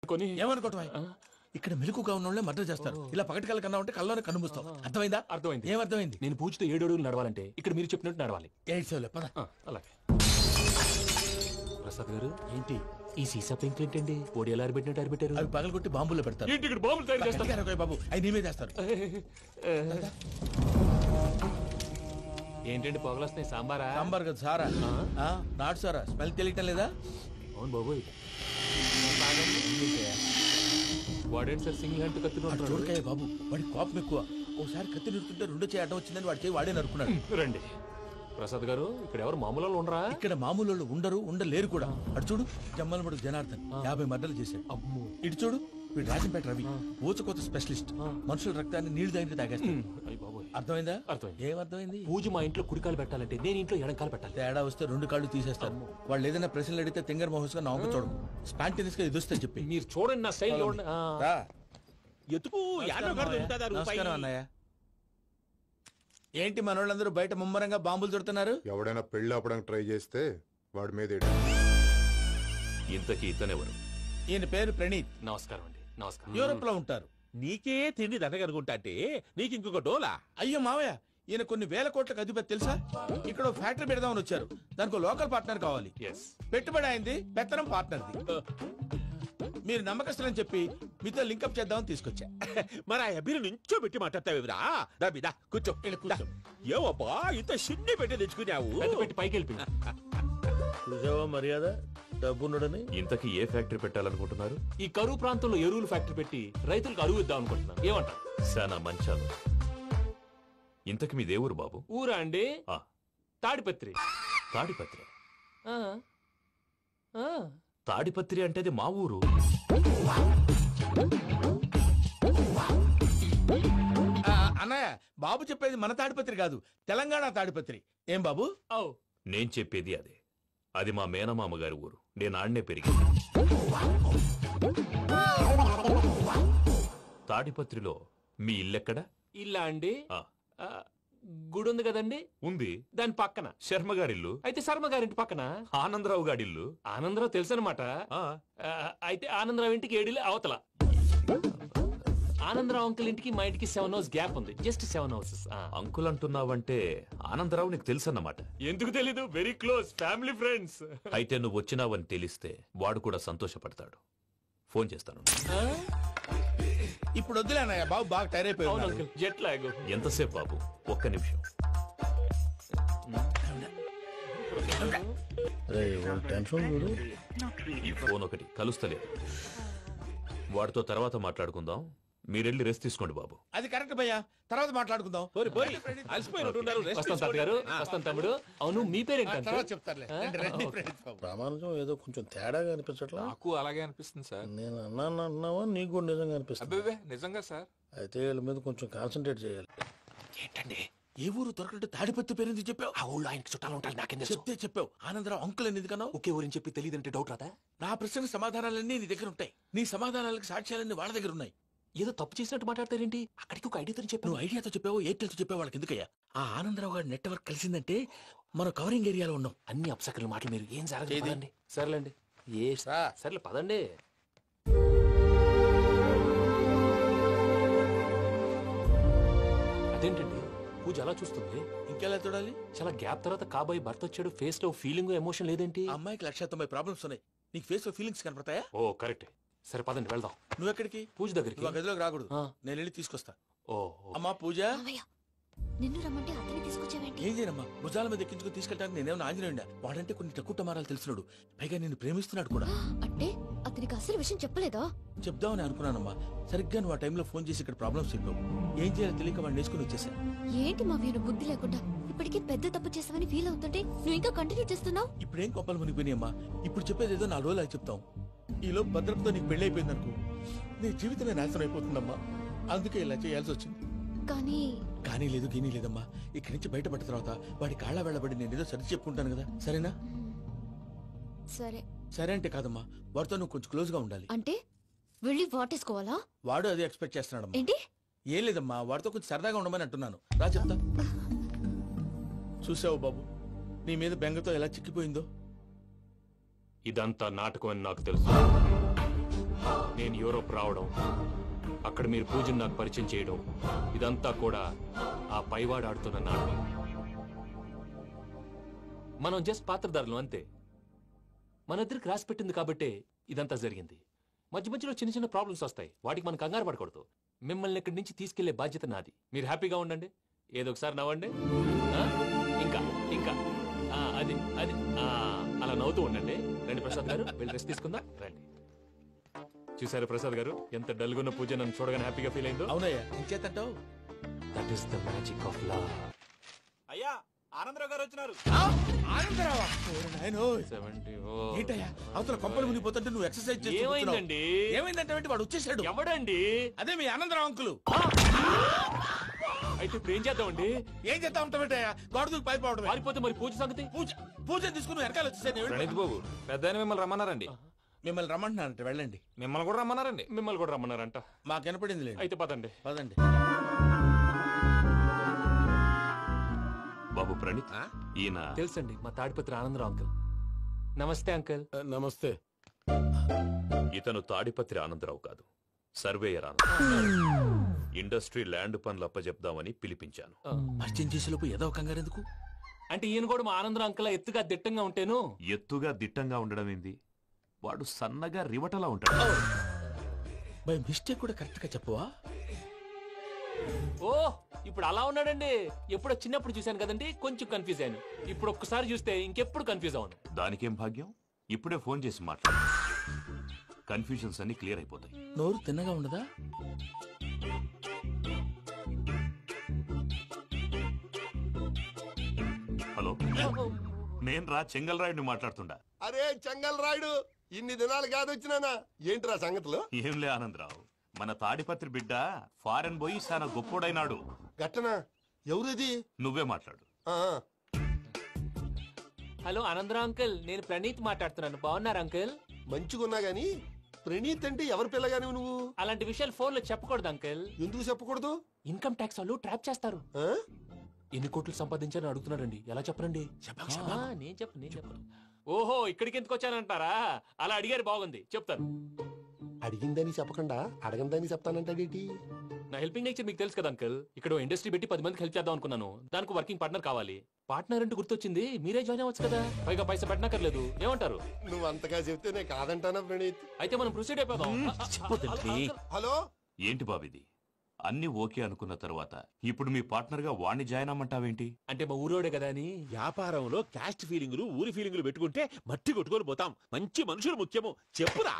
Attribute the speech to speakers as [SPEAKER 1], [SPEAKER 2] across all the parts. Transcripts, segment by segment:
[SPEAKER 1] ఏమనుకోవటం ఇక్కడ మెలకుగా ఉన్న వాళ్ళే మర్డర్ చేస్తారు. ఇలా పగటి కళ్ళ కన్నా ఉంటే కళ్ళలోనే కనుమూస్తావు. అర్థమైందా?
[SPEAKER 2] అర్థమైంది.
[SPEAKER 1] ఏమర్థమైంది?
[SPEAKER 2] నేను పూజతో 7 అడుగులు నడవాలంటే ఇక్కడ మీరు చెప్పినట్టు నడవాలి.
[SPEAKER 1] పద.
[SPEAKER 2] అలాగే. ప్రసాద్ గారు
[SPEAKER 1] ఏంటి
[SPEAKER 2] ఈ సీసా పెంకులు ఏంటండి? పొడి ఎలా అరబెట్టినట్టు అరబెట్టారు?
[SPEAKER 1] అవి పగలగొట్టి బాంబులో పెడతారు.
[SPEAKER 2] ఏంటి ఇక్కడ బాంబులు తయారు చేస్తారు?
[SPEAKER 1] బాబు అవి నీమే చేస్తారు.
[SPEAKER 2] ఏంటండి పొగలొస్తున్నాయి? సాంబారా?
[SPEAKER 1] సాంబార్ కదా సారా. నాటు సారా. స్మెల్ తెలియటం లేదా?
[SPEAKER 2] అవును బాబోయ్. వాడేంటి సార్ సింగిల్ హ్యాండ్ కత్తి
[SPEAKER 1] చూడకాయ బాబు, వాడి కోపం ఎక్కువ. ఓసారి కత్తి నిరుతుంటే రెండో చేయి అడ్డం వచ్చిందని వాడి చేయి వాడే నరుకున్నాడు.
[SPEAKER 2] రండి ప్రసాద్ గారు, ఇక్కడ ఎవరు మామూలు వాళ్ళు ఉండరా?
[SPEAKER 1] ఇక్కడ మామూలు వాళ్ళు ఉండరు, ఉండలేరు కూడా. అటు చూడు, జమ్మలమడు జనార్దన్ 50 మర్డర్లు చేశాడు.
[SPEAKER 2] అమ్మో.
[SPEAKER 1] ఇటు చూడు, వీడు రాజంపేట రవి ఊచకోత స్పెషలిస్ట్. మనుషుల రక్తాన్ని నీళ్లు దగ్గర తాగేస్తాడు. అర్థమైందా?
[SPEAKER 2] అర్థమైంది.
[SPEAKER 1] ఏమర్థమైంది?
[SPEAKER 2] పూజ మా ఇంట్లో కుడికాలు పెట్టాలంటే నేను ఇంట్లో ఎడంకాలు పెట్టాలి.
[SPEAKER 1] తేడా వస్తే 2 కాళ్ళు తీసేస్తారు. వాళ్ళు ఏదైనా ప్రశ్నలు అడిగితే తింగర్ మహోస్ గా నవ్వు చూడము. స్పాంటినియస్ గా ఎదుస్తా చెప్పి.
[SPEAKER 2] మీరు చూడండి నా స్టైల్ చూడండి.
[SPEAKER 1] నమస్కారం అన్నయ్య. ఏంటి మనోళ్ళందరూ బయట ముమ్మరంగా బాంబులు దొరుకుతున్నారు?
[SPEAKER 3] ఎవడైనా పెళ్లి ఆపడానికి ట్రై చేస్తే వాడి మీద
[SPEAKER 4] ఇంతకీ ఇతనెవరు?
[SPEAKER 1] ఈయన పేరు ప్రణీత్.
[SPEAKER 2] నమస్కారం అండి. నమస్కారం.
[SPEAKER 1] యూరోప్ లో ఉంటారు.
[SPEAKER 5] నీకే తిండి దండగనుకుంటా అంటే నీకు ఇంకొక డోలా?
[SPEAKER 1] అయ్యో మావయ్య, ఈయన కొన్ని వేల కోట్లకు అధిపతి తెలుసా? ఇక్కడ ఫ్యాక్టరీ పెడదామని వచ్చారు. దానికి లోకల్ పార్ట్నర్ కావాలి. పెట్టుబడి అయింది, పెత్తనం పార్ట్నర్ది. మీరు నమ్మకస్తులని చెప్పి మీతో లింకప్ చేద్దామని తీసుకొచ్చా.
[SPEAKER 5] మరి ఆ అబ్బిని నుంచో పెట్టి మాట్లాడతావురా? దాబిదా కూర్చో. ఏవబ్బా ఇంత సిన్ని పెట్టి తెచ్చుకున్నావు?
[SPEAKER 2] పెట్టి పైకి వెళ్ళిపోయింది.
[SPEAKER 1] చూసావా మర్యాద, డబ్బున్నడని.
[SPEAKER 4] ఇంతకీ ఏ ఫ్యాక్టరీ పెట్టాలనుకుంటున్నారు?
[SPEAKER 2] ఈ కరువు ప్రాంతంలో ఎరువులు ఫ్యాక్టరీ పెట్టి రైతులకు అరువు ఇద్దాం అనుకుంటున్నాను. ఏమంటారు?
[SPEAKER 4] శానా మంచాలు. ఇంతకి మీ దేవురు బాబు?
[SPEAKER 2] ఊరా అండి? తాడిపత్రి.
[SPEAKER 4] తాడిపత్రి?
[SPEAKER 2] ఆ. ఆ.
[SPEAKER 4] తాడిపత్రి అంటే అది మా ఊరు.
[SPEAKER 1] అన్నయ్య, బాబు చెప్పేది మన తాడిపత్రి కాదు, తెలంగాణ తాడిపత్రి. ఏం బాబు?
[SPEAKER 4] నేను చెప్పేది అదే. అది మా మేనమామ గారి ఊరు. నేను ఆడనే పెరిగింది. తాడిపత్రిలో మీ ఇల్లెక్కడ?
[SPEAKER 2] ఇల్లా అండి? గుడి ఉంది కదండి?
[SPEAKER 4] ఉంది.
[SPEAKER 2] దాని పక్కన
[SPEAKER 4] శర్మ గారిల్లు.
[SPEAKER 2] అయితే శర్మ గారింటి పక్కన
[SPEAKER 4] ఆనందరావు గారిల్లు.
[SPEAKER 2] ఆనందరావు తెలుసు అనమాట. అయితే ఆనందరావు ఇంటికి 7 అవతల. ఆనందరావు అంకుల్ ఇంటికి మా ఇంటికి 7 hours గ్యాప్ ఉంది. Just 7 hours.
[SPEAKER 4] అంకుల్ అంటున్నావంటే ఆనందరావు నీకు తెలుసు అన్నమాట.
[SPEAKER 2] ఎందుకు తెలీదు? Very close family friends.
[SPEAKER 4] అయితే నువ్వు వచ్చినావని తెలిస్తే వాడు కూడా సంతోషపడతాడు. ఫోన్ చేస్తాను.
[SPEAKER 1] ఇప్పుడు వద్దులే అన్నయ్య, బాబు బాగా టైర్ అయిపోయాడు.
[SPEAKER 2] Jet lag.
[SPEAKER 4] ఎంతసేపు బాబు? ఒక్క నిమిషం. ఈ ఫోన్ ఒకటి కలుస్తలేదు. వాడితో తర్వాత మాట్లాడుకుందాం. మీరెళ్ళి రెస్ట్ తీసుకోండి బాబు.
[SPEAKER 1] అది కరెక్ట్ భయ్యా, తర్వాత మాట్లాడుకుందాం.
[SPEAKER 2] వస్తాను తమ్ముడు. అవును, మీ పేరేంటి?
[SPEAKER 1] చెప్తారులే.
[SPEAKER 6] ప్రామాణికం ఏదో కొంచెం తేడాగా అనిపించట్లా?
[SPEAKER 7] నాకు అలాగే అనిపిస్తుంది సార్.
[SPEAKER 6] నేను అన్నావా నీకు కూడా నిజంగా అనిపిస్తుంది?
[SPEAKER 7] అబ్బే నిజంగా సార్.
[SPEAKER 6] అయితే వీళ్ళ మీద కొంచెం కాన్సన్ట్రేట్ చేయాలి.
[SPEAKER 2] ఏంటండి
[SPEAKER 1] ఏ ఊరు దొరకట్టు తాడిపత్రి పేరు ఎందుకు చెప్పావు?
[SPEAKER 2] ఆ ఊళ్ళో ఆయనకి చుట్టాలు ఉంటారు. నాకేం
[SPEAKER 1] చెప్తే చెప్పావు. ఆనందరావు అంకుల్ అని ఎందుకన్నావు?
[SPEAKER 2] ఒకే ఊరిని చెప్పి తెలియదంటే డౌట్ రాదా?
[SPEAKER 1] నా ప్రశ్నకు సమాధానాలన్నీ నీ దగ్గర ఉంటాయి. నీ సమాధానాలకు సాక్ష్యాలన్నీ వాళ్ళ దగ్గర ఉన్నాయి.
[SPEAKER 2] ఏదో తప్పు చేసినట్టు మాట్లాడతారేంటి? అక్కడికి ఒక ఐడియాతో చెప్పావు.
[SPEAKER 1] నువ్వు ఐడియాతో చెప్పావు, ఎయిర్టెల్తో చెప్పావు, వాళ్ళకి ఎందుకయ్యా? ఆ ఆనందరావు గారి నెట్వర్క్ కలిసిందంటే మనం కవరింగ్ ఏరియాలో ఉన్నాం.
[SPEAKER 2] అన్ని అప్సకర్ల మాటలు మీరు ఏం జరగదండి. సర్లేండి. సర్లే పదండి. అదేంటండి పూజ అలా చూస్తుంది?
[SPEAKER 1] ఇంకెలా చూడాలి?
[SPEAKER 2] చాలా గ్యాప్ తర్వాత కాబోయే భర్త వచ్చాడు. ఫేస్ లో ఫీలింగ్ ఎమోషన్ లేదేంటి?
[SPEAKER 1] అమ్మాయికి 190 ప్రాబ్లమ్స్ ఉన్నాయి. నీకు ఫేస్ లో ఫీలింగ్స్ కనపడతాయా?
[SPEAKER 2] ఓ కరెక్ట్. సరే పదండి వెళ్దాం.
[SPEAKER 1] నువ్వెక్కడికి?
[SPEAKER 2] పూజ దగ్గరికి.
[SPEAKER 1] నువ్వు గదిలోకి రాకూడదు, నేను వెళ్ళి తీసుకొస్తా.
[SPEAKER 2] ఓ
[SPEAKER 1] అమ్మా పూజ.
[SPEAKER 8] నిన్ను రమ్మంటే అతని తీసుకొచ్చావేంటి?
[SPEAKER 1] ఏం చేయనమ్మా, భుజాల మీద ఎక్కించుకుని తీసుకెళ్ళడానికి నేనేమన్నా ఆంజనేయుడా? వాడంటే కొన్ని తక్కువ టమారాలు తెలిసినాడు, పైగా నేను ప్రేమిస్తున్నాడు కూడా.
[SPEAKER 8] అంటే అతనికి అసలు విషయం చెప్పలేదా?
[SPEAKER 1] చెప్దామని అనుకున్నానమ్మా. సరిగ్గా నువ్వు ఆ టైంలో ఫోన్ చేసి ఇక్కడ ప్రాబ్లమ్స్ చెప్పావు. ఏం చేయాలో తెలియక వాడిని వేసుకుని వచ్చేసా.
[SPEAKER 8] ఏంటి మా వీరు బుద్ధి లేకుండా ఇప్పటికీ పెద్ద తప్పు చేసావని ఫీల్ అవుతుంటే నువ్వు ఇంకా కంటిన్యూ చేస్తున్నావు?
[SPEAKER 1] ఇప్పుడేం కోపాలు మునిగిపోయినాయమ్మా. ఇప్పుడు చెప్పేది ఏదో 4 రోజులు చెప్తాం. ఈలో భద్రతతో నీకు పెళ్లి అయిపోయింది అనుకో, నీ జీవితమే నాశనం అయిపోతుందమ్మా. అందుకే ఇలా చేయాల్సి వచ్చింది. కానీ లేదు గీనీ లేదమ్మా. ఇక్కడి నుంచి బయటపడ్డ తర్వాత వాడి కాళ్ళ వెళ్ళబడి నేను ఏదో సరి చెప్పుకుంటాను కదా, సరేనా? సరే అంటే కాదమ్మా, వాడితో నువ్వు కొంచెం క్లోజ్ గా ఉండాలి.
[SPEAKER 8] అంటే వెళ్ళి వాటేసుకోవాలా?
[SPEAKER 1] వాడు అదే ఎక్స్పెక్ట్ చేస్తున్నాడమ్మా.
[SPEAKER 8] ఏంటి?
[SPEAKER 1] ఏం లేదమ్మా, వాడితో కొంచెం సరదాగా ఉండమని అంటున్నాను. రా చెప్తా. చూసావు బాబు, నీ మీద బెంగతో ఎలా చిక్కిపోయిందో.
[SPEAKER 2] ఇదంతా నాటకం అని నాకు తెలుసు. నేను యూరోప్ రావడం, అక్కడ మీరు పూజను నాకు పరిచయం చేయడం, ఇదంతా కూడా ఆ పైవాడు ఆడుతున్న నాటకం. మనం జస్ట్ పాత్రధారులు అంతే. మన ఇద్దరికి రాసి పెట్టింది కాబట్టే ఇదంతా జరిగింది. మధ్య మధ్యలో చిన్న చిన్న ప్రాబ్లమ్స్ వస్తాయి, వాటికి మనం కంగారు పడకూడదు. మిమ్మల్ని ఇక్కడి నుంచి తీసుకెళ్లే బాధ్యత నాది. మీరు హ్యాపీగా ఉండండి, ఏదో ఒకసారి నవ్వండి. ఇంకా ఇంకా అది అది అలా నవ్వుతూ ఉండండి. రండి ప్రసాద్ గారు, వెళ్ళి రెస్ట్ తీసుకుందాం రండి. చూసారు ప్రసాద్ గారు, ఎంత డల్గున్న పూజ నన్ను చూడగానే హ్యాపీగా ఫీల్ అయిందో.
[SPEAKER 1] అవునయ్యా, ఇంకేతంటావు?
[SPEAKER 2] That is the magic of love.
[SPEAKER 5] అయ్యా ఆనందరావు గారు వచ్చినారు.
[SPEAKER 1] ఆనందరావా? నాయనోయ్.
[SPEAKER 2] 70.
[SPEAKER 1] ఏంటయ్యా అవతల కొంపలు మునిగిపోతుంటే నువ్వు ఎక్సర్సైజ్ చేస్తున్నావు.
[SPEAKER 2] ఏమైందండి?
[SPEAKER 1] ఏమైందంటే వాడు వచ్చేసాడు.
[SPEAKER 2] ఎవడండి?
[SPEAKER 1] అదే మీ ఆనందరావు అంకులు.
[SPEAKER 2] అయితే ఇప్పుడు ఏం చేద్దామండి?
[SPEAKER 1] ఏం చేస్తా ఉంటావేటయ్యా, గోడ దూకి పైపోవడం.
[SPEAKER 2] పారిపోతే మరి పూజ సంగతి?
[SPEAKER 1] పూజ తీసుకుని వెనకాల వచ్చేసాను.
[SPEAKER 7] ప్రణీత్ బాబు, పెద్ద ఆయన మిమ్మల్ని రమ్మన్నారండి.
[SPEAKER 1] మిమ్మల్ని రమ్మంటున్నానంటే వెళ్ళండి.
[SPEAKER 7] మిమ్మల్ని కూడా రమ్మన్నారండి.
[SPEAKER 2] మిమ్మల్ని కూడా రమ్మన్నారంట.
[SPEAKER 1] మాకు వినపడింది లేదు.
[SPEAKER 2] అయితే పదండి.
[SPEAKER 1] పదండి.
[SPEAKER 4] బాబు ప్రణీత్, ఈయన
[SPEAKER 2] తెలుసండి, మా తాడిపత్రి ఆనందరావు అంకుల్. నమస్తే అంకుల్.
[SPEAKER 6] నమస్తే.
[SPEAKER 4] ఇతను తాడిపత్రి ఆనందరావు కాదు, సర్వేయర్ ఆనందరావు. ఇండస్ట్రీ ల్యాండ్ పనులు అప్పజెప్దామని పిలిపించాను.
[SPEAKER 1] పరిచయం చేసేలోపు ఏదో కంగారు ఎందుకు?
[SPEAKER 2] అంటే ఈయన కూడా మా ఆనందరావు అంకుల్ ఎత్తుగా దిట్టంగా ఉంటాను.
[SPEAKER 4] ఎత్తుగా దిట్టంగా ఉండడం ఏంది, వాడు సన్నగా రివటలా ఉంటాడు.
[SPEAKER 1] బై మిస్టేక్ కూడా కరెక్ట్ గా చెప్పవా?
[SPEAKER 2] ఓ ఇప్పుడు అలా ఉన్నాడండి. ఎప్పుడో చిన్నప్పుడు చూశాను కదండి, కొంచెం కన్ఫ్యూజ్ అయ్యాను. ఇప్పుడు ఒక్కసారి చూస్తే ఇంకెప్పుడు కన్ఫ్యూజ్ అవును.
[SPEAKER 4] దానికేం భాగ్యం, ఇప్పుడే ఫోన్ చేసి మాట్లాడు, కన్ఫ్యూజన్స్ అన్ని క్లియర్ అయిపోతాయి.
[SPEAKER 1] నోరు తిన్నగా ఉండదా?
[SPEAKER 4] హలో, నేను రా చెంగల్రాయుడిని మాట్లాడుతుండా.
[SPEAKER 9] అరే చెంగల్ రాయుడు, ఇన్ని దినాలు కాదు వచ్చినానా? ఏంట్రా సంగతులు?
[SPEAKER 4] ఏంలే ఆనందరావు, మన తాడిపత్రి బిడ్డ ఫారెన్ పోయి చాలా గొప్పోడైనాడు.
[SPEAKER 9] గట్టనా? ఎవరిది?
[SPEAKER 4] నువ్వే మాట్లాడు.
[SPEAKER 9] ఆ,
[SPEAKER 2] హలో ఆనందరావు అంకుల్, నేను ప్రణీత్ మాట్లాడుతున్నాను. బాగున్నారు అంకుల్?
[SPEAKER 9] మంచిగున్నా గాని ప్రణీత్ అంటే ఎవరి పిల్లగాని నువ్వు?
[SPEAKER 2] అలాంటి విషయాలు ఫోన్ లో చెప్పకూడదు అంకుల్.
[SPEAKER 9] ఎందుకు చెప్పకూడదు?
[SPEAKER 2] ఇన్కమ్ ట్యాక్స్ వాళ్ళు ట్రాప్ చేస్తారు.
[SPEAKER 9] ఆ?
[SPEAKER 2] ఎన్ని కోట్లు సంపాదించాలని అడుగుతున్నారండి. ఎలా చెప్పరండి? నేను చెప్పను. ఓహో, ఇక్కడికి ఎందుకు వచ్చానంటారా? అలా అడిగారు, బాగుంది, చెప్తాను.
[SPEAKER 9] అడిగిందని చెప్పకుండా అడగందని చెప్తానంటాడేటి?
[SPEAKER 2] నా హెల్పింగ్ నేచర్ మీకు తెలుసు కదా అంకుల్. ఇక్కడ ఇండస్ట్రీ పెట్టి 10 మందికి హెల్ప్ చేద్దాం అనుకున్నాను. దానికి వర్కింగ్ పార్ట్నర్ కావాలి. పార్ట్నర్ అంటే గుర్తొచ్చింది, మీరే జాయిన్ అవ్వచ్చు కదా, పైగా పైసా పెట్టనక్కర్లేదు. ఏమంటారు?
[SPEAKER 9] నువ్వు అంతగా చెప్తే నేను కాదంటానా ప్రణీత్?
[SPEAKER 2] అయితే మనం ప్రొసీడ్ అయిపోదాం.
[SPEAKER 9] హలో,
[SPEAKER 4] ఏంటి బాబిది, అన్ని ఓకే అనుకున్న తర్వాత ఇప్పుడు మీ పార్ట్నర్ గా వాణ్ణి జాయిన్ అమ్మంటావేంటి?
[SPEAKER 2] అంటే మా ఊరోడే కదా అని.
[SPEAKER 5] వ్యాపారంలో క్యాస్ట్ ఫీలింగులు, ఊరి ఫీలింగులు పెట్టుకుంటే మట్టి కొట్టుకొని పోతాం. మంచి మనుషులు ముఖ్యము. చెప్పురా.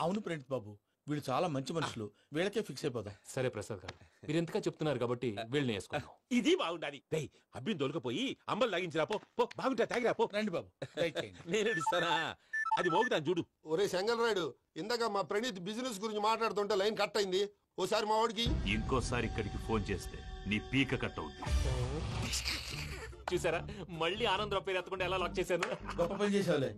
[SPEAKER 1] అవును ప్రణీత్ బాబు, వీళ్ళు చాలా మంచి మనుషులు, వీళ్ళకే ఫిక్స్ అయిపోదాం.
[SPEAKER 2] సరే ప్రసాద్ గారు, మీరు ఎంతగా చెప్తున్నారు కాబట్టి వీళ్ళని వేసుకుందాం.
[SPEAKER 5] ఇది బాగుండాలి. డై అబ్బిని దొలకపోయి అంబలు లాగించిరా పో. పో బాగుంటా, తాగిరా పో.
[SPEAKER 1] రండి బాబు, దయచేయండి.
[SPEAKER 5] నేను ఇస్తానా? అది మోగుతాను చూడు.
[SPEAKER 9] ఒరే చెంగల్ రాయుడు, ఇందాక మా ప్రణీత్ బిజినెస్ గురించి మాట్లాడుతుంటే లైన్ కట్ అయింది. ఓసారి మా వాడికి
[SPEAKER 4] ఇంకోసారి ఇక్కడికి ఫోన్ చేస్తే నీ పీక కట్ అవుద్ది.
[SPEAKER 2] చూసారా, మళ్ళీ ఆనందరావు పేరు ఎత్తకుండా ఎలా లాక్ చేశాను.
[SPEAKER 1] గొప్ప పని చేసేవాళ్ళే.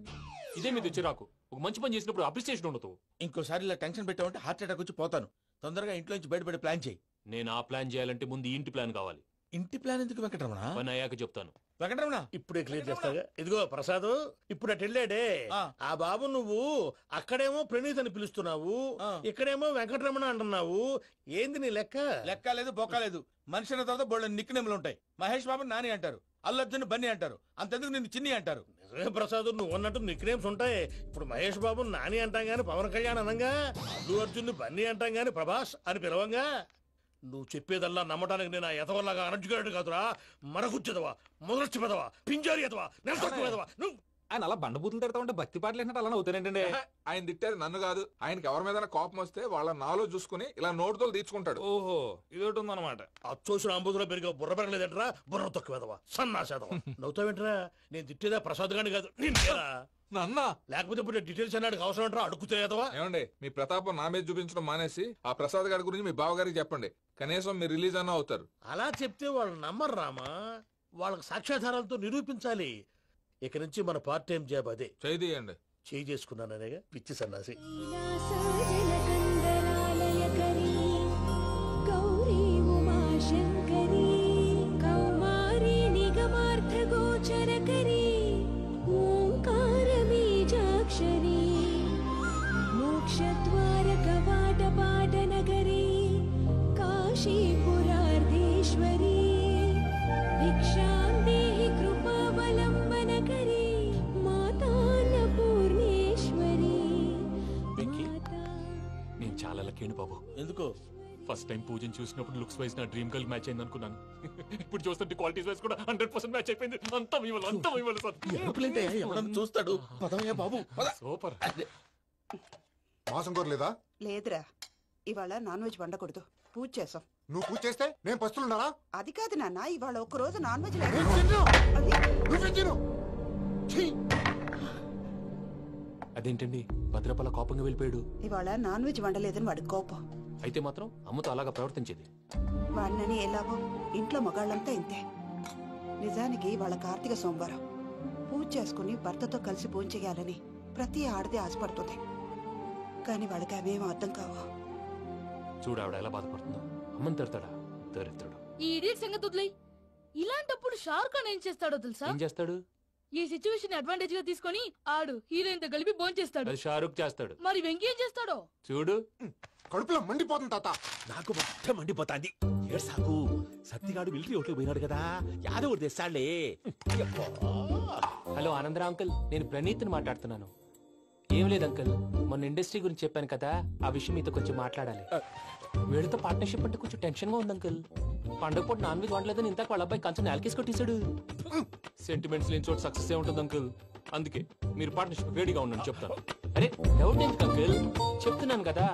[SPEAKER 2] ఇదే మీద చిరాకు. ఒక మంచి పని చేసినప్పుడు అప్రిసియేషన్ ఉండదు.
[SPEAKER 1] ఇంకోసారి ఇలా టెన్షన్ పెట్టామంటే హార్ట్ అటాక్ వచ్చి పోతాను. తొందరగా ఇంట్లో నుంచి బయటపడే ప్లాన్ చేయి.
[SPEAKER 2] నేను ఆ ప్లాన్ చేయాలంటే ముందు ఈ ఇంటి ప్లాన్ కావాలి.
[SPEAKER 1] ఇంటి ప్లాన్ ఎందుకు వెంకటరమణ?
[SPEAKER 2] పని అయ్యాక చెప్తాను.
[SPEAKER 1] వెంకటరమణ
[SPEAKER 6] ఇప్పుడే క్లియర్ చేస్తాగా. ఇదిగో ప్రసాద్, ఇప్పుడు అటు వెళ్ళాడే ఆ బాబు, నువ్వు అక్కడేమో ప్రణీత్ అని పిలుస్తున్నావు, ఇక్కడేమో వెంకటరమణ అంటున్నావు. ఏంది నీ లెక్క?
[SPEAKER 1] లెక్క లేదు, బొక్క లేదు. మనిషి అన్న తర్వాత బోళ్ళ నిక్నెములు ఉంటాయి. మహేష్ బాబు నాని అంటారు, అల్లర్జున్ బన్నీ అంటారు, అంతెందుకు నిన్ను చిన్ని అంటారు.
[SPEAKER 6] నిజమే ప్రసాద్, నువ్వు అన్నట్టు నిక్నేమ్స్ ఉంటాయి. ఇప్పుడు మహేష్ బాబు నాని అంటాం గాని పవన్ కళ్యాణ్ అనంగా, అల్లు అర్జున్ బన్నీ అంటాం గాని ప్రభాస్ అని పిలవంగా. నువ్వు చెప్పేదల్లా నమ్మటానికి నేను ఆ ఎతవల్లాగా అనర్జుకేటెడ్ కాదురా. మరగుచ్చదవా, మొదలచ్చి పెదవా, పింజారి ఎదవా, నెలసొక్కు పెదవా నువ్వు.
[SPEAKER 7] ఆయన అలా బండబూతులు తిడతా ఉంటే భక్తి పాటలు ఏంటంటే అలా అవుతానంటే. ఆయన తిట్టేది నన్ను కాదు, ఆయనకి ఎవరి మీద కోపం వస్తే వాళ్ళ నాలో చూసుకుని ఇలా నోటుతో తీర్చుకుంటాడు. ఓహో, ఇదొకటి ఉందన్నమాట.
[SPEAKER 6] అచ్చోసిన అంబుధులో పెరిగే బుర్ర పెరగలేదంటరా, బుర్ర తొక్కువేదవా, సన్నాసేదవా. నవ్వుతావేంట్రా? నేను తిట్టేదా ప్రసాద్ గాని కాదు, నిన్నేరా.
[SPEAKER 7] నన్న
[SPEAKER 6] లేకపోతే ఇప్పుడు డీటెయిల్స్ అన్నాడు అవసరం అంటారా? అడుగుతాయేదవా.
[SPEAKER 7] ఏమండి, మీ ప్రతాపం నా మీద చూపించడం మానేసి ఆ ప్రసాద్ గారి గురించి మీ బావగారికి చెప్పండి. కనీసం మీరు రిలీజ్ అన్న అవుతారు.
[SPEAKER 6] అలా చెప్తే వాళ్ళు నమ్మరు రామా. వాళ్ళకి సాక్ష్యాధారాలతో నిరూపించాలి. ఇక నుంచి మన పార్ట్ టైం జాబ్ అదే.
[SPEAKER 7] చేయండి.
[SPEAKER 6] చేయి చేసుకున్నాననేగా పిచ్చి సన్నాసి.
[SPEAKER 10] గౌరీ ఉమాశంకరీ కౌమారీ నిగమార్థగోచరకరీ ఓంకార బీజాక్షరీ మోక్షద్వారకవా
[SPEAKER 2] చాలా లక్కీ బాబు.
[SPEAKER 1] ఎందుకో
[SPEAKER 2] ఫస్ట్ టైం పూజను చూసినప్పుడు లుక్స్ వైజ్ నా డ్రీమ్ గర్ల్ మ్యాచ్ అయింది అనుకున్నాను. ఇప్పుడు చూస్తుంటే క్వాలిటీస్ వైజ్ కూడా 100% మ్యాచ్ అయిపోయింది. అంతా ఇవ్వాలి సార్.
[SPEAKER 1] ఎవడన్నా చూస్తాడు. పదవయ్యా బాబు పద.
[SPEAKER 2] సూపర్.
[SPEAKER 3] మాసం కోరలేదా?
[SPEAKER 11] లేదురా, ఇవాళ నాన్ వెజ్ వండకూడదు, పూజ చేసాం.
[SPEAKER 3] నువ్వు పూజ చేస్తే నేను పస్తులున్నారా?
[SPEAKER 11] అది కాదు నాన్న, ఇవాళ ఒక్కరోజు నాన్ వెజ్
[SPEAKER 2] అదేంటండి భద్రపల కోపంగా వెళ్ళిపోయాడు?
[SPEAKER 11] ఇవాళ నాన్ వెజ్ వండలేదని వాడి కోపం.
[SPEAKER 2] అయితే మాత్రం అమ్మతో అలాగా ప్రవర్తించేది.
[SPEAKER 11] వాడినని ఎలాగో ఇంట్లో మగాళ్ళంతా ఇంతే. నిజానికి వాళ్ళ కార్తీక సోమవారం పూజ చేసుకుని భర్తతో కలిసి పూజ చేయాలని ప్రతి ఆడది ఆశపడుతుంది. కానీ వాళ్ళకి అవేం అర్థం కావు.
[SPEAKER 2] చూడు ఆవిడ ఎలా బాధపడుతుందో. అమ్మని తిడతాడా? దరిద్రుడు.
[SPEAKER 10] ఈ ఇడియట్ సంగతి వదిలేయ్. ఇలాంటప్పుడు షారుఖ్ ఖాన్ ఏం చేస్తాడో తెలుసా?
[SPEAKER 2] ఏం చేస్తాడు?
[SPEAKER 10] ఈ సిచ్యువేషన్ అడ్వాంటేజ్ గా తీసుకొని ఆడు హీరోయిన్ తో కలిపి బోన్ చేస్తాడు.
[SPEAKER 2] అది షారుఖ్ చేస్తాడు.
[SPEAKER 10] మరి వెంకీ ఏం చేస్తాడో
[SPEAKER 2] చూడు.
[SPEAKER 3] కడుపులో మండిపోతుంది తాత.
[SPEAKER 5] నాకు మొత్తం మండిపోతాంది. ఏడు సాకు సత్తిగాడు మిలిటరీ ఓట్లకు పోయినాడు కదా, యాదవ్ తెస్తాడులే.
[SPEAKER 2] హలో ఆనందరా అంకుల్, నేను ప్రణీత్ని మాట్లాడుతున్నాను. ఏం లేదు అంకుల్, మొన్న ఇండస్ట్రీ గురించి చెప్పాను కదా, ఆ విషయం మీతో కొంచెం మాట్లాడాలి. వీడితో పార్ట్నర్షిప్ అంటే కొంచెం టెన్షన్ గా ఉంది అంకుల్. పండుగ పూట నాన్ వెజ్ వండలేదని ఇంతకు వాళ్ళ అబ్బాయి కంచెం నేలకేసి కొట్టేశాడు. సెంటిమెంట్స్ లేని చోట సక్సెస్ ఏ ఉంటుంది అంకుల్. అందుకే మీరు పార్ట్నర్షిప్ వేడిగా ఉండండి చెప్తాను. అరే డౌట్ ఎందుకు అంకుల్, చెప్తున్నాను కదా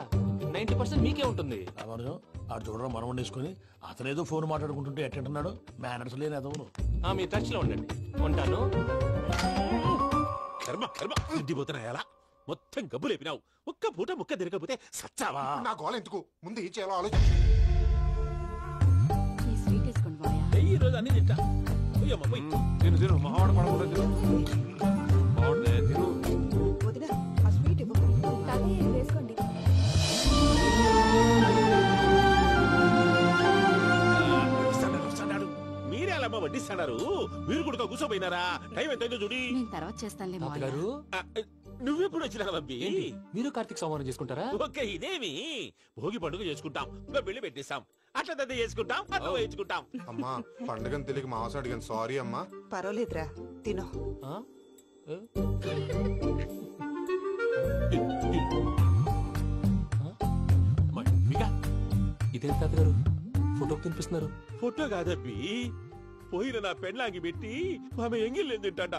[SPEAKER 2] 90% మీకే ఉంటుంది.
[SPEAKER 6] ఆడు చూడడం మనం వండేసుకుని అతనేదో ఫోన్ మాట్లాడుకుంటుంటే ఎట్టంటున్నాడు. మేనర్స్ లేని అదవును.
[SPEAKER 2] మీ టచ్ లో ఉండండి. ఉంటాను.
[SPEAKER 5] కర్మ కర్మ తిండిపోతున్నా ఎలా మొత్తం గబ్బు లేపినావు. ఒక్క పూట ముక్క తిరగకపోతే సచ్చావా?
[SPEAKER 3] నా గోల ఎందుకు, ముందు ఏం చేయాలో ఆలోచించు.
[SPEAKER 10] ఈ స్వీట్ వేసుకోండి మాయా.
[SPEAKER 5] ఈ రోజు అన్ని తింటా.
[SPEAKER 7] తిను మావాడు పడకూడదు.
[SPEAKER 11] వదినా, ఆ స్వీట్ ఇవ్వు.
[SPEAKER 8] వేసుకోండి.
[SPEAKER 5] మీరే అలా వడ్డిస్తున్నారు. మీరు కూడా కూర్చోపోయినారా? టైం ఎంతైందో చూడి.
[SPEAKER 10] నేను తర్వాత చేస్తానులే మాయా.
[SPEAKER 2] గారు
[SPEAKER 5] నువ్వెప్పుడు వచ్చినా బంపి?
[SPEAKER 2] మీరు కార్తీక్ సంహారం చేసుకుంటారా?
[SPEAKER 5] ఓకే, ఇదేమి భోగి పండుగ చేసుకుంటాం, పెళ్లి పెట్టేస్తాం, అట్లా దద్ద చేసుకుంటాం, అట్లా వేయించుకుంటాం.
[SPEAKER 3] అమ్మా పండుగని తెలియక మాసం అడిగాను, సారీ అమ్మా.
[SPEAKER 11] పర్వాలేదురా, తినో.
[SPEAKER 2] ఇదేం తాతగారు ఫోటోకి తినిపిస్తున్నారు?
[SPEAKER 5] ఫోటో కాదబ్బి, పోయిన నా పెళ్ళాంగి పెట్టి ఆమె ఎంగిల్లేం తింటాడ.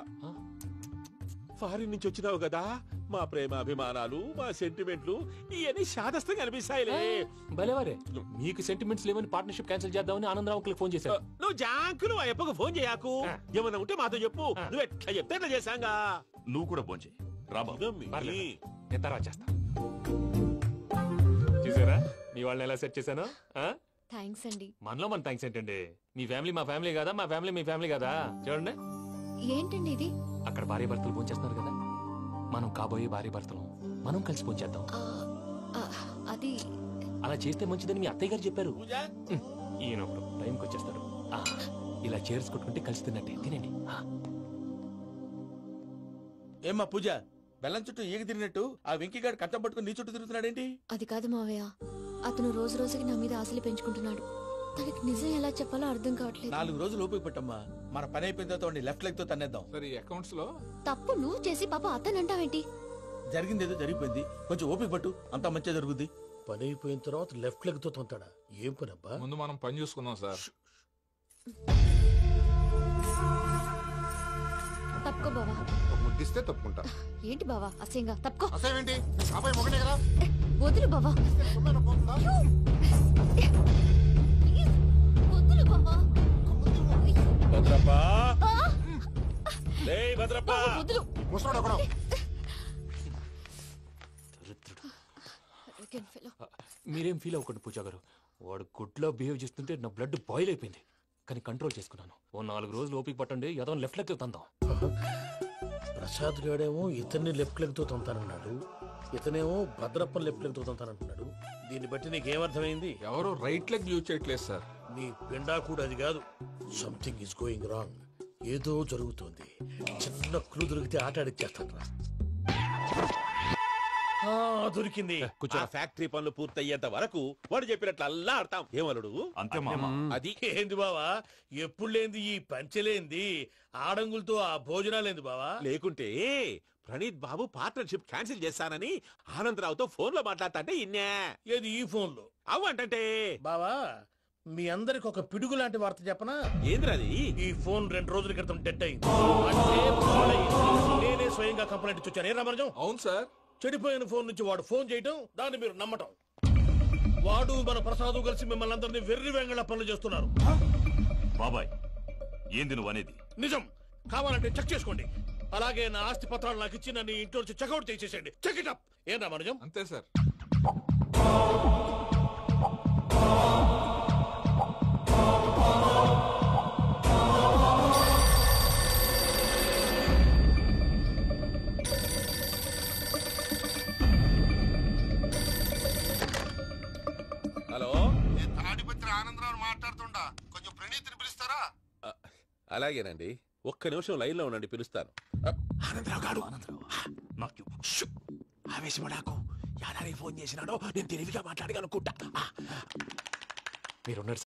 [SPEAKER 5] ఫారిన్ నుంచి వచ్చినావు కదా, మా ప్రేమ అభిమానాలు, మా సెంటిమెంట్లు ఇవన్నీ శాదస్తంగా అనిపిస్తాయిలే.
[SPEAKER 2] భలేవారే, మీకు సెంటిమెంట్స్ లేవని పార్ట్నర్షిప్ క్యాన్సిల్ చేద్దామని ఆనందరావు అంకుల్ ఫోన్ చేశారు.
[SPEAKER 5] నువ్వు జాంకులు ఆ ఎప్పకు ఫోన్ చేయకు. ఏమన్నా ఉంటే మాతో చెప్పు. నువ్వు ఎట్లా చెప్తే ఎట్లా చేశాంగా.
[SPEAKER 4] నువ్వు కూడా ఫోన్ చేయి.
[SPEAKER 2] నేను తర్వాత చేస్తా. చూసారా మీ వాళ్ళని ఎలా సెట్ చేశాను?
[SPEAKER 8] థ్యాంక్స్ అండి.
[SPEAKER 2] మనలో మన థ్యాంక్స్ ఏంటండి? మీ ఫ్యామిలీ మా ఫ్యామిలీ కదా, మా ఫ్యామిలీ మీ ఫ్యామిలీ కదా. చూడండి,
[SPEAKER 8] ఏంటండి ఇది?
[SPEAKER 2] అక్కడ భార్య భర్తలు ఫోన్ చేస్తున్నారు కదా, మనం కాబోయే భార్య భర్తలు మనం కలిసి ఫోన్ చేద్దాం.
[SPEAKER 8] అది
[SPEAKER 2] అలా చేస్తే మంచిదని మీ అత్తయ్య గారు చెప్పారు. ఈయన ఒకడు టైంకి వచ్చేస్తాడు. ఇలా చేర్స్ కొట్టుకుంటే కలిసి తిన్నట్టే. తినండి.
[SPEAKER 1] ఏమ్మా పూజ, బెల్లం చుట్టూ ఈగ తిరిగినట్టు ఆ వెంకీగాడు కట్టం పట్టుకుని నీ చుట్టూ తిరుగుతున్నాడేంటి?
[SPEAKER 8] అది కాదు మావయ్య, అతను రోజు రోజుకి నా మీద ఆశలు పెంచుకుంటున్నాడు. తనకి నిజం ఎలా చెప్పాలో అర్థం కావట్లేదు.
[SPEAKER 1] 4 రోజులు ఓపిక పట్టమ్మా, మన పని అయిపోయిన తర్వాత లెఫ్ట్ లెగ్ తో తన్నేద్దాం.
[SPEAKER 7] సరే అకౌంట్స్ లో
[SPEAKER 8] తప్పు నువ్వు చేసి పాప అతను అంటావేంటి?
[SPEAKER 1] జరిగిందేదో జరిగిపోయింది, కొంచెం ఓపిక పట్టు, అంతా మంచిగా జరుగుద్ది.
[SPEAKER 6] పని అయిపోయిన తర్వాత లెఫ్ట్ లెగ్ తో తొంతాడా? ఏం పని అబ్బా?
[SPEAKER 7] ముందు మనం పని చూసుకుందాం సార్.
[SPEAKER 8] తప్పుకో బావా.
[SPEAKER 3] ముద్దిస్తే తప్పుకుంటా.
[SPEAKER 8] ఏంటి బావా అసహ్యంగా? తప్పుకో.
[SPEAKER 3] అసేమేంటి, అబ్బాయి మొగనే కదా.
[SPEAKER 8] వదులు బావా. వదులు బావా.
[SPEAKER 5] భద్రప్ప, లే భద్రప్ప.
[SPEAKER 8] వదులు.
[SPEAKER 3] ముసరాడు ఒకడు.
[SPEAKER 2] మీరేం ఫీల్ అవ్వకండి పూజా గారు. వాడు గుడ్లో బిహేవ్ చేస్తుంటే నా బ్లడ్ బాయిల్ అయిపోయింది. కానీ కంట్రోల్ చేసుకున్నాను. ఓ 4 రోజులు ఓపిక పట్టండి, ఏదో లెఫ్ట్ లెగ్ తందాం.
[SPEAKER 6] ప్రసాద్ గాడేమో ఇతన్ని లెఫ్ట్ లెగ్ తో తొంతానన్నాడు, ఇతనేమో భద్రప్పని లెఫ్ట్ లెగ్ తో తొంతానంటున్నాడు. దీన్ని బట్టి నీకేమర్థమైంది?
[SPEAKER 7] ఎవరు రైట్ లెగ్ యూజ్ చేయట్లేదు సార్.
[SPEAKER 6] నీ పిండా కూడా అది కాదు. Something is going wrong. ఏదో జరుగుతోంది. చిన్న క్లూ దొరికితే ఆట ఆడిచ్చేస్తాను రా. దొరికింది.
[SPEAKER 5] ఆ ఫ్యాక్టరీ పనులు పూర్తయ్యేంత వరకు వాడు చెప్పినట్లు అల్లా ఆడతాం. ఏమలుడు
[SPEAKER 4] అంతే మామ.
[SPEAKER 5] అది
[SPEAKER 6] ఏంది బావా, ఎప్పుడు లేంది ఈ పంచలేంది, ఆడంగులతో ఆ భోజనాలేంది బావా?
[SPEAKER 5] లేకుంటే ప్రణీత్ బాబు పార్ట్నర్షిప్ క్యాన్సిల్ చేస్తానని ఆనందరావుతో ఫోన్ లో మాట్లాడతాంటే ఇన్నే.
[SPEAKER 6] ఏది ఈ ఫోన్ లో
[SPEAKER 5] అవ్వంటే
[SPEAKER 6] బావా మీ అందరికి ఒక పిడుగు లాంటి వార్త చెప్పనా?
[SPEAKER 5] ఏంద్రది?
[SPEAKER 6] ఈ ఫోన్ 2 రోజుల క్రితం డెడ్ అయింది. అంటే పాడైంది. నేనే స్వయంగా కంప్లైంట్ ఇచ్చాను. ఏ రామరాజం?
[SPEAKER 7] అవును సార్.
[SPEAKER 6] చెడిపోయిన ఫోన్ నుంచి వాడు ఫోన్ చేయటం, దాన్ని మీరు నమ్మటం. వాడు మన ప్రసాదు కలిసి మిమ్మల్ని అందరినీ వెర్రి వెంగళ పనులు చేస్తున్నారు.
[SPEAKER 4] బాబాయ్ ఏంది నువ్వు అనేది?
[SPEAKER 6] నిజం. కావాలంటే చెక్ చేసుకోండి. అలాగే నా ఆస్తి పత్రాలు నాకు ఇచ్చి నన్ను ఇంట్లో నుంచి చెక్అౌట్ చేసేసండి. Check it up. ఏం రామరాజం?
[SPEAKER 7] అంతే సార్.
[SPEAKER 5] హలో,
[SPEAKER 9] నేను తాడిపత్రి ఆనందరావు మాట్లాడుతుండా, కొంచెం ప్రణీతిని పిలుస్తారా?
[SPEAKER 5] అలాగేనండి. ఒక్క నిమిషం లైన్ లో ఉండండి, పిలుస్తాను.
[SPEAKER 6] ఆనందరావు గాడు ఆవేశపడాకు. యాదానికి ఫోన్ చేసినాడో నేను తెలివిగా మాట్లాడగలనుకుంటా.
[SPEAKER 2] మీరున్నారు